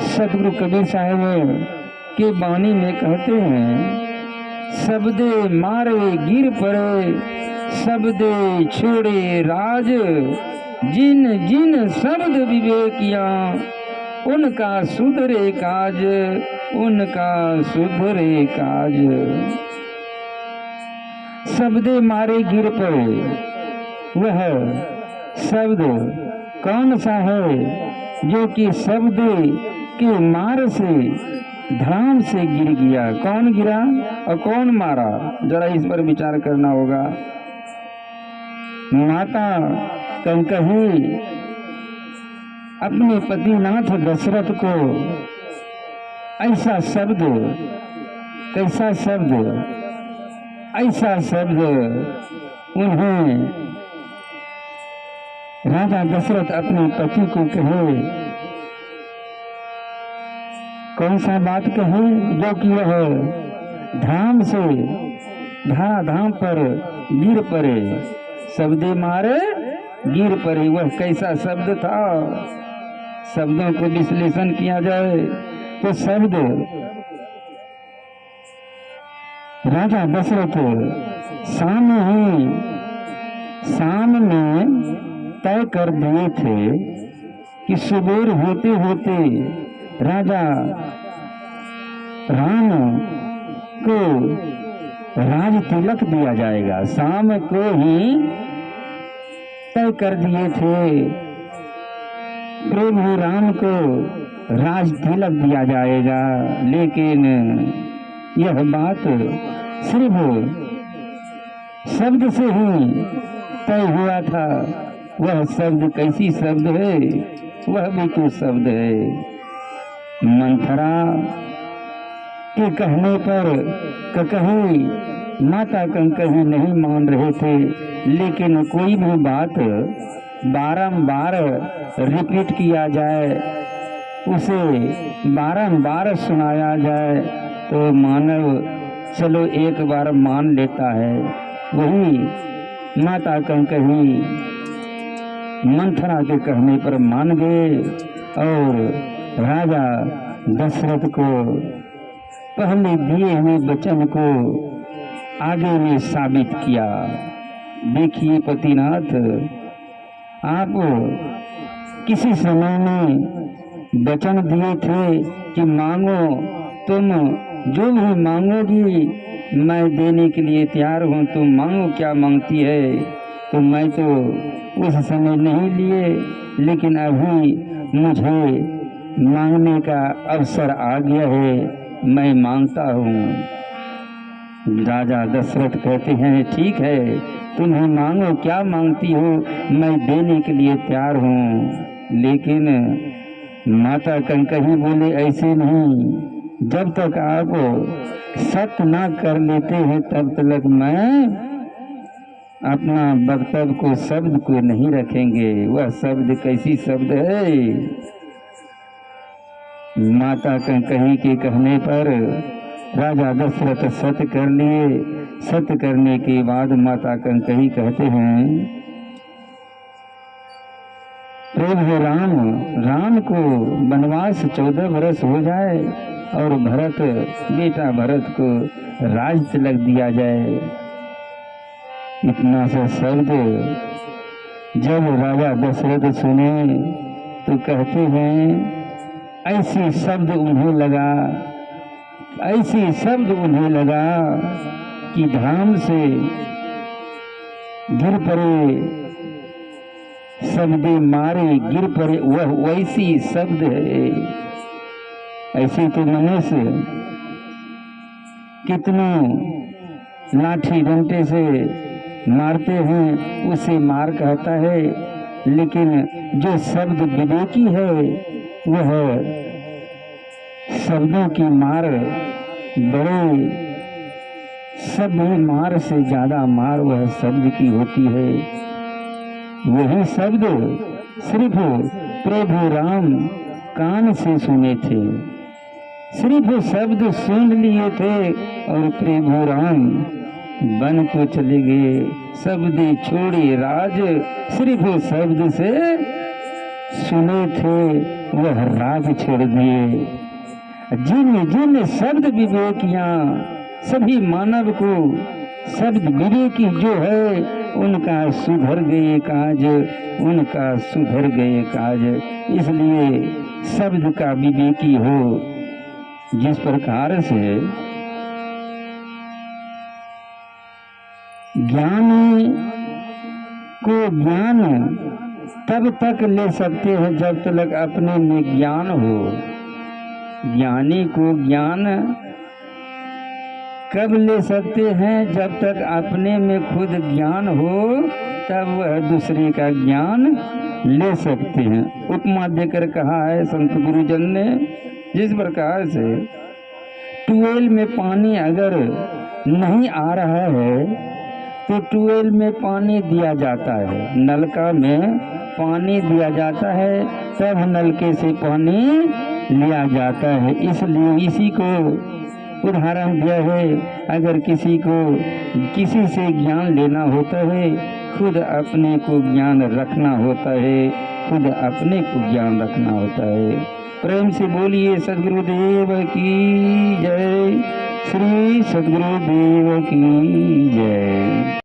सतगुरु कबीर साहब के बानी में कहते हैं, सबदे मारे गिर पड़े, सबदे छोड़े राज, जिन जिन शब्द विवेकिया, उनका सुधरे काज, उनका सुधरे काज। सबदे मारे गिर पड़े, वह शब्द कौन सा है जो कि शब्द के मार से धड़ाम से गिर गया? कौन गिरा और कौन मारा? जरा इस पर विचार करना होगा। माता कंकही अपने पति नाथ दशरथ को ऐसा शब्द, कैसा शब्द, ऐसा शब्द उन्हें राजा दशरथ अपने पति को कहे, कौन सा बात कहे जो कि वह धाम से धराधाम पर गिर पड़े, शब्दे मारे गिर पड़े। वह कैसा शब्द था? शब्दों को विश्लेषण किया जाए तो शब्द राजा दशरथ शाम में तय कर दिए थे कि सुबेर होते होते राजा राम को राज तिलक दिया जाएगा। शाम को ही तय कर दिए थे, प्रभु राम को राज तिलक दिया जाएगा। लेकिन यह बात सिर्फ शब्द से ही तय हुआ था। वह शब्द कैसी शब्द है? वह भी तो शब्द है। मंथरा के कहने पर ककही माता कंकही नहीं मान रहे थे, लेकिन कोई भी बात बारंबार रिपीट किया जाए, उसे बारंबार सुनाया जाए तो मानव चलो एक बार मान लेता है। वही माता कंकही मंथरा के कहने पर मान गए और राजा दशरथ को पहले दिए हुए वचन को आगे में साबित किया। देखिए पतिनाथ, आप किसी समय में वचन दिए थे कि मांगो, तुम जो भी मांगोगी मैं देने के लिए तैयार हूँ। तुम मांगो, क्या मांगती है? तो मैं तो उस समय नहीं लिए, लेकिन अभी मुझे मांगने का अवसर आ गया है, मैं मांगता हूँ। राजा दशरथ कहते हैं, ठीक है, तुम्हें मांगो, क्या मांगती हो, मैं देने के लिए तैयार हूँ। लेकिन माता कंकही बोले, ऐसे नहीं, जब तक आप सत्य ना कर लेते हैं तब तक मैं अपना वक्तव्य को, शब्द को नहीं रखेंगे। वह शब्द कैसी शब्द है? माता कंकही के कहने पर राजा दशरथ सत्य कर लिए। सत्य करने के बाद माता कंकही कहते हैं, प्रभु राम को वनवास 14 वर्ष हो जाए और भरत, बेटा भरत को राज तिलक दिया जाए। इतना सा शब्द जब राजा दशरथ सुने तो कहते हैं, ऐसी शब्द उन्हें लगा, ऐसी शब्द उन्हें लगा कि धाम से गिर पड़े, शब्दे मारे गिर पड़े, वह वैसी शब्द है। ऐसे तो मनुष्य कितनों लाठी डंडे से मारते हैं, उसे मार कहता है, लेकिन जो शब्द विवेकी है वह शब्दों की मार बड़े, सभी मार से ज्यादा मार वह शब्द की होती है। वही शब्द सिर्फ प्रभु राम कान से सुने थे, सिर्फ शब्द सुन लिए थे और प्रभु राम बन को चले गए। शब्द छोड़े राज, सिर्फ शब्द से सुने थे वह राग छोड़ दिए। जिन जिन शब्द विवेकियां सभी मानव को शब्द विवेकी जो है उनका सुधर गए काज, उनका सुधर गए काज। इसलिए शब्द का विवेकी हो। जिस प्रकार से ज्ञानी को ज्ञान तब तक ले सकते हैं जब तक अपने में ज्ञान हो। ज्ञानी को ज्ञान कब ले सकते हैं? जब तक अपने में खुद ज्ञान हो तब वह दूसरे का ज्ञान ले सकते हैं। उपमा देकर कहा है संत गुरुजन ने, जिस प्रकार से ट्यूबवेल में पानी अगर नहीं आ रहा है तो ट्यूबवेल में पानी दिया जाता है, नलका में पानी दिया जाता है, तब नलके से पानी लिया जाता है। इसलिए इसी को उदाहरण दिया है। अगर किसी को किसी से ज्ञान लेना होता है, खुद अपने को ज्ञान रखना होता है, खुद अपने को ज्ञान रखना होता है। प्रेम से बोलिए सद्गुरुदेव की जय, श्री सद्गुरुदेव की जय।